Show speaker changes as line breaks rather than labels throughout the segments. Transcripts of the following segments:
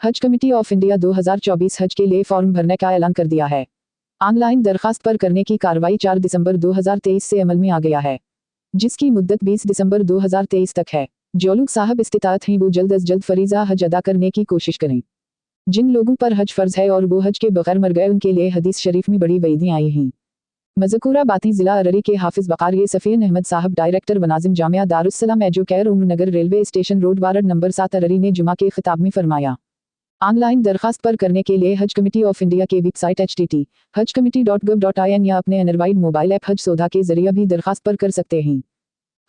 हज committee of India 2024 हज के लिए फॉर्म भरने का ऐलान कर दिया है। ऑनलाइन दरखास्त पर करने की कार्रवाई 4 दिसंबर 2023 से अमल में आ गया है, जिसकी मुद्दत 20 दिसंबर 2023 तक है। जो लोग साहब इस्तिताअत हैं वो जल्द अज जल्द फरीज़ा हज अदा करने की कोशिश करें। जिन लोगों पर हज फ़र्ज है और वो हज के बगैर मर गए उनके लिए हदीस शरीफ में बड़ी वईदें आई हैं। मज़कूरा बातें ज़िला अररी के हाफिज़ बकार सफ़ीन अहमद साहब डायरेक्टर वनाज़िम Jamia Darussalam educare Umar Nagar railway station road ward number 7 अररी ने जुमा के खिताब में फरमाया, ऑनलाइन दरखास्त पर करने के लिए हज कमेटी ऑफ इंडिया के वेबसाइट http://hajcommittee.gov.in या अपने एंड्रॉइड मोबाइल ऐप हज सौदा के जरिए भी दरखास्त पर कर सकते हैं।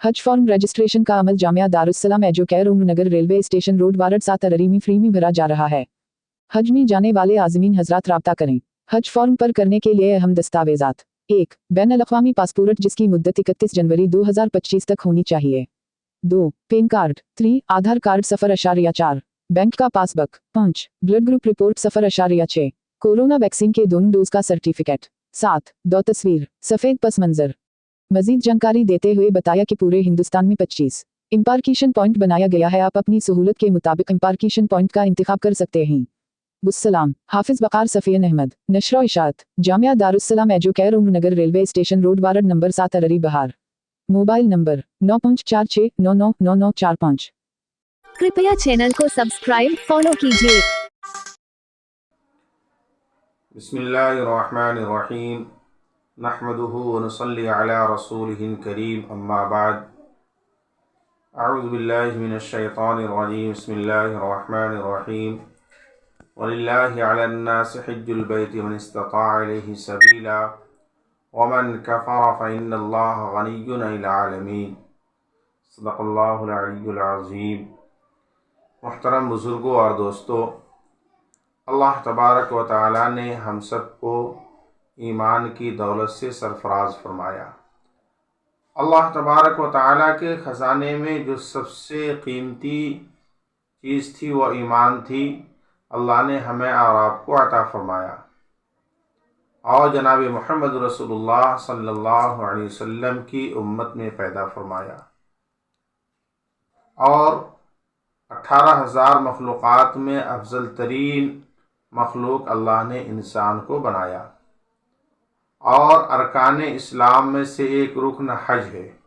हज फॉर्म रजिस्ट्रेशन का अमल Jamia Darussalam educare Umar Nagar railway station road ward 7 अररी में फ्री में भरा जा रहा है। हज में जाने वाले आज़मीन हजरात राब्ता करें। हज फॉर्म पर करने के लिए अहम दस्तावेज़ात: 1. बैनुल-अक़वामी पासपोर्ट जिसकी मुद्दत 31 जनवरी 2025 तक होनी चाहिए। 2. Pan card. 3. आधार कार्ड 0.4। बैंक का passbook. 5. Blood group report 0.6। Corona vaccine के दोनों डोज का सर्टिफिकेट। 7. 2 तस्वीर, सफ़ेद पस मंज़र। मज़ीद जानकारी देते हुए बताया कि पूरे हिंदुस्तान में 25 इम्पार्केशन पॉइंट बनाया गया है। आप अपनी सहूलत के मुताबिक इम्पार्केशन पॉइंट का इंतखाब कर सकते हैं। बुस्सलाम, हाफिज़ बकार सफ़ीन अहमद, नशर इशात, Jamia Darussalam educare Umar Nagar railway station road ward number 7 अररी बहार। Mobile number 9546999945।
कृपया चैनल को सब्सक्राइब फॉलो कीजिए।
बिस्मिल्लाहिर्रहमानिर्रहीम नहमदुहु व नुसल्ली अला रसूलिहिल करीम अम्मा बाद अऊज़ु बिल्लाहि मिनश शैतानिर रजीम बिस्मिल्लाहिर्रहमानिर्रहीम वलिल्लाहि अलन्नासि हिज्जुल बैति मन इस्तताअ इलैहि सबीला वमन कफ़र फ़इन्नल्लाह गनिय्युन अनिल आलमीन सदक़ल्लाहुल अलियुल अज़ीम। मुहतरम बुज़ुर्गों और दोस्तों, अल्लाह तबारक व तआला ने हम सबको ईमान की दौलत से सरफराज फरमाया। अल्लाह तबारक व तआला के ख़ज़ाने में जो सबसे कीमती चीज़ थी वह ईमान थी। अल्लाह ने हमें और आपको अता फरमाया और जनाब मुहम्मद रसूलुल्लाह सल्लल्लाहु अलैहि वसल्लम की उम्मत में पैदा फरमाया और 18,000 मखलूक़ात में अफजल तरीन मखलूक अल्लाह ने इंसान को बनाया। और अरकान इस्लाम में से एक रुकन हज है,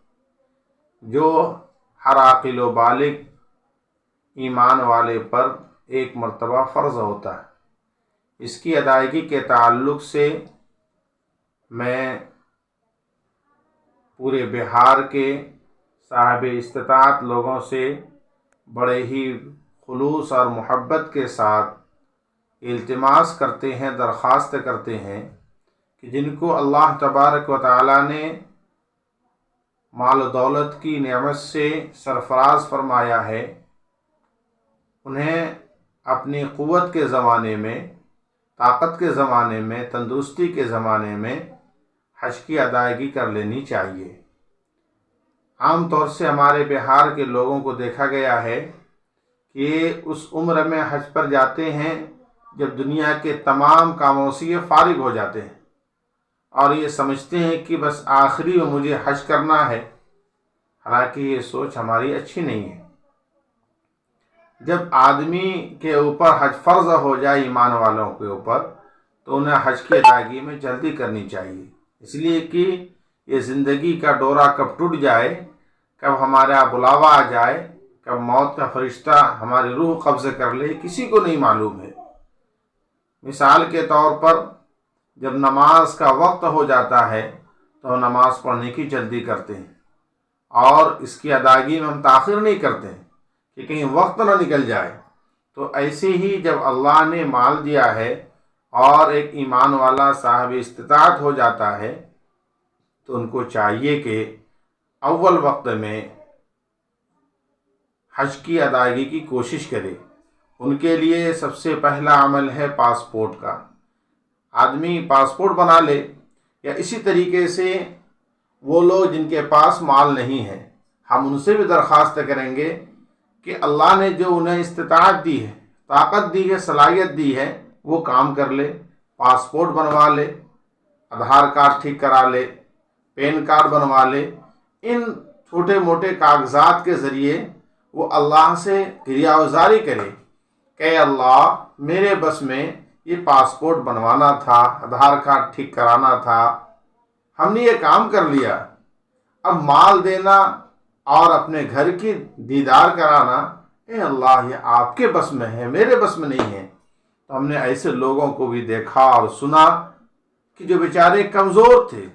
जो हर आक़िल व बालिग ईमान वाले पर एक मर्तबा फ़र्ज़ होता है। इसकी अदायगी के ताल्लुक़ से मैं पूरे बिहार के साहिब इस्तिताअत लोगों से बड़े ही खुलूस और मोहब्बत के साथ इल्तिमास करते हैं, दरख्वास्त करते हैं कि जिनको अल्लाह तबारक व तआला ने माल दौलत की नेमत से सरफराज फरमाया है, उन्हें अपनी क़ुव्वत के ज़माने में, ताकत के ज़माने में, तंदुरुस्ती के ज़माने में हज की अदायगी कर लेनी चाहिए। आम तौर से हमारे बिहार के लोगों को देखा गया है कि उस उम्र में हज पर जाते हैं जब दुनिया के तमाम कामों से ये फ़ारिग हो जाते हैं और ये समझते हैं कि बस आखिरी में मुझे हज करना है। हालांकि ये सोच हमारी अच्छी नहीं है। जब आदमी के ऊपर हज फ़र्ज़ हो जाए, ईमान वालों के ऊपर, तो उन्हें हज की अदायगी में जल्दी करनी चाहिए, इसलिए कि ये ज़िंदगी का डोरा कब टूट जाए, कब हमारा बुलावा आ जाए, कब मौत का फरिश्ता हमारी रूह कब्ज़ कर ले, किसी को नहीं मालूम है। मिसाल के तौर पर जब नमाज का वक्त हो जाता है तो नमाज पढ़ने की जल्दी करते हैं और इसकी अदायगी में हम ताख़िर नहीं करते हैं कि कहीं वक्त ना निकल जाए। तो ऐसे ही जब अल्लाह ने माल दिया है और एक ईमान वाला साहिब इस्तिताअत हो जाता है तो उनको चाहिए कि अव्वल वक्त में हज की अदायगी की कोशिश करे। उनके लिए सबसे पहला अमल है पासपोर्ट का। आदमी पासपोर्ट बना ले, या इसी तरीके से वो लोग जिनके पास माल नहीं है, हम उनसे भी दरख्वास्त करेंगे कि अल्लाह ने जो उन्हें इस्तिताअत दी है, ताकत दी है, सलाहियत दी है, वो काम कर ले, पासपोर्ट बनवा ले, आधार कार्ड ठीक करा ले, पैन कार्ड बनवा ले। इन छोटे मोटे कागजात के ज़रिए वो अल्लाह से गिरियावज़ारी करे کہ اللہ میرے بس میں یہ پاسپورٹ بنوانا تھا، آدھار کارڈ ٹھیک کرانا تھا، ہم نے یہ کام کر لیا، اب مال دینا اور اپنے گھر کی دیدار کرانا، اے اللہ یہ آپ کے بس میں ہے، میرے بس میں نہیں ہے۔ تو ہم نے ایسے لوگوں کو بھی دیکھا اور سنا کہ جو بیچارے کمزور تھے،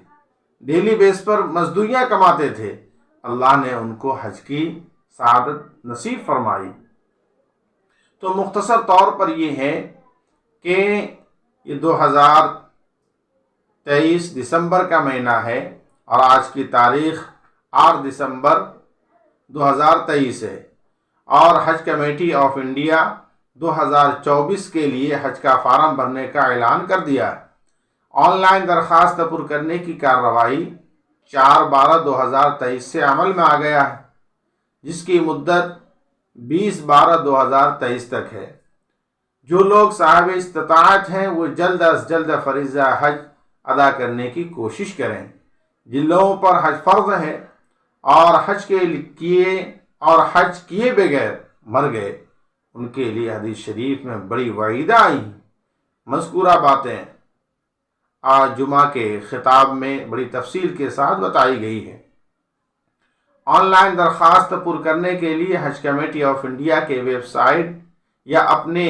ڈیلی بیس پر مزدوریاں کماتے تھے، اللہ نے ان کو حج کی سعادت نصیب فرمائی۔ تو مختصر طور پر یہ ہے کہ یہ 2023 دسمبر کا مہینہ ہے اور آج کی تاریخ 8 دسمبر 2023 ہے، اور حج کمیٹی آف انڈیا 2024 کے لیے حج کا فارم بھرنے کا اعلان کر دیا ہے۔ آن لائن درخواست پر کرنے کی کارروائی 4/12/2023 سے عمل میں آ گیا ہے، جس کی مدت 20/12/2023 تک ہے۔ جو لوگ صاحب استطاعت ہیں وہ جلد از جلد فریضہ حج ادا کرنے کی کوشش کریں۔ جن لوگوں پر حج فرض ہے اور حج کیے بغیر مر گئے، ان کے لیے حدیث شریف میں بڑی وعیدیں آئی ہیں۔ مذکورہ باتیں آج جمعہ کے خطاب میں بڑی تفصیل کے ساتھ بتائی گئی ہے۔ آن لائن درخواست پر کرنے کے لیے حج کمیٹی آف انڈیا کے ویب سائٹ یا اپنے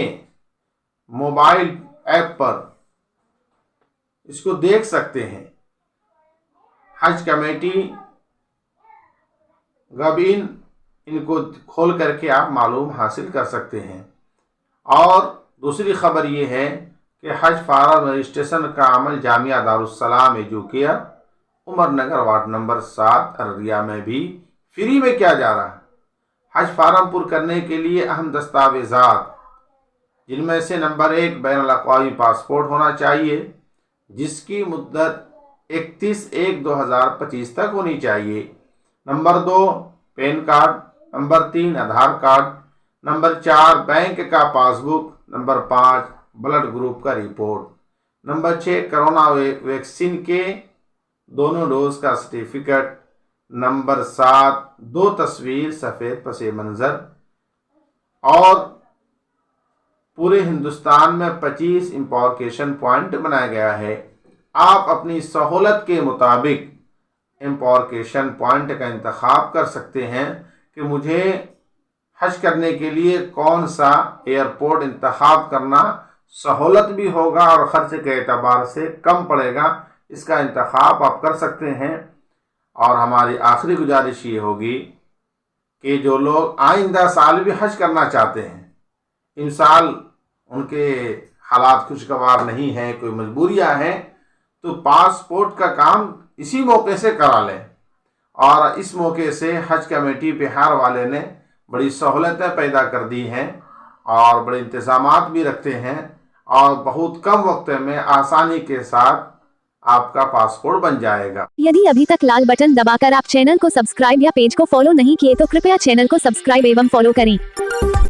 موبائل ایپ پر اس کو دیکھ سکتے ہیں۔ حج کمیٹی گبین ان کو کھول کر کے آپ معلوم حاصل کر سکتے ہیں۔ اور دوسری خبر یہ ہے کہ حج فارم رجسٹریشن کا عمل جامعہ دارالسلام ایجوکیئر عمر نگر وارڈ نمبر 7 ارریہ میں بھی فری میں کیا جا رہا ہے۔ حج فارم پر کرنے کے لیے اہم دستاویزات، جن میں سے نمبر 1 بین الاقوامی پاسپورٹ ہونا چاہیے، جس کی مدت 31/1/2025 تک ہونی چاہیے۔ Number 2 PAN card, number 3 Aadhaar card, number 4 bank کا پاس بک، نمبر 5 بلڈ گروپ کا رپورٹ، نمبر 6 کرونا ویکسین کے دونوں ڈوز کا سرٹیفکیٹ، نمبر 7 2 تصویر سفید پس منظر۔ اور پورے ہندوستان میں 25 امپارکیشن پوائنٹ بنایا گیا ہے۔ آپ اپنی سہولت کے مطابق امپارکیشن پوائنٹ کا انتخاب کر سکتے ہیں کہ مجھے حج کرنے کے لیے کون سا ایئرپورٹ انتخاب کرنا سہولت بھی ہوگا اور خرچ کے اعتبار سے کم پڑے گا، اس کا انتخاب آپ کر سکتے ہیں۔ اور ہماری آخری گزارش یہ ہوگی کہ جو لوگ آئندہ سال بھی حج کرنا چاہتے ہیں، ان سال ان کے حالات خوشگوار نہیں ہیں، کوئی مجبوریاں ہیں، تو پاسپورٹ کا کام اسی موقع سے کرا لیں۔ اور اس موقع سے حج کمیٹی بہار والے نے بڑی سہولتیں پیدا کر دی ہیں اور بڑے انتظامات بھی رکھتے ہیں، اور بہت کم وقت میں آسانی کے ساتھ آپ کا پاسپورٹ بن جائے گا۔
यदि अभी तक लाल बटन दबाकर आप चैनल को सब्सक्राइब या पेज को फॉलो नहीं किए तो कृपया चैनल को सब्सक्राइब एवं फॉलो करें।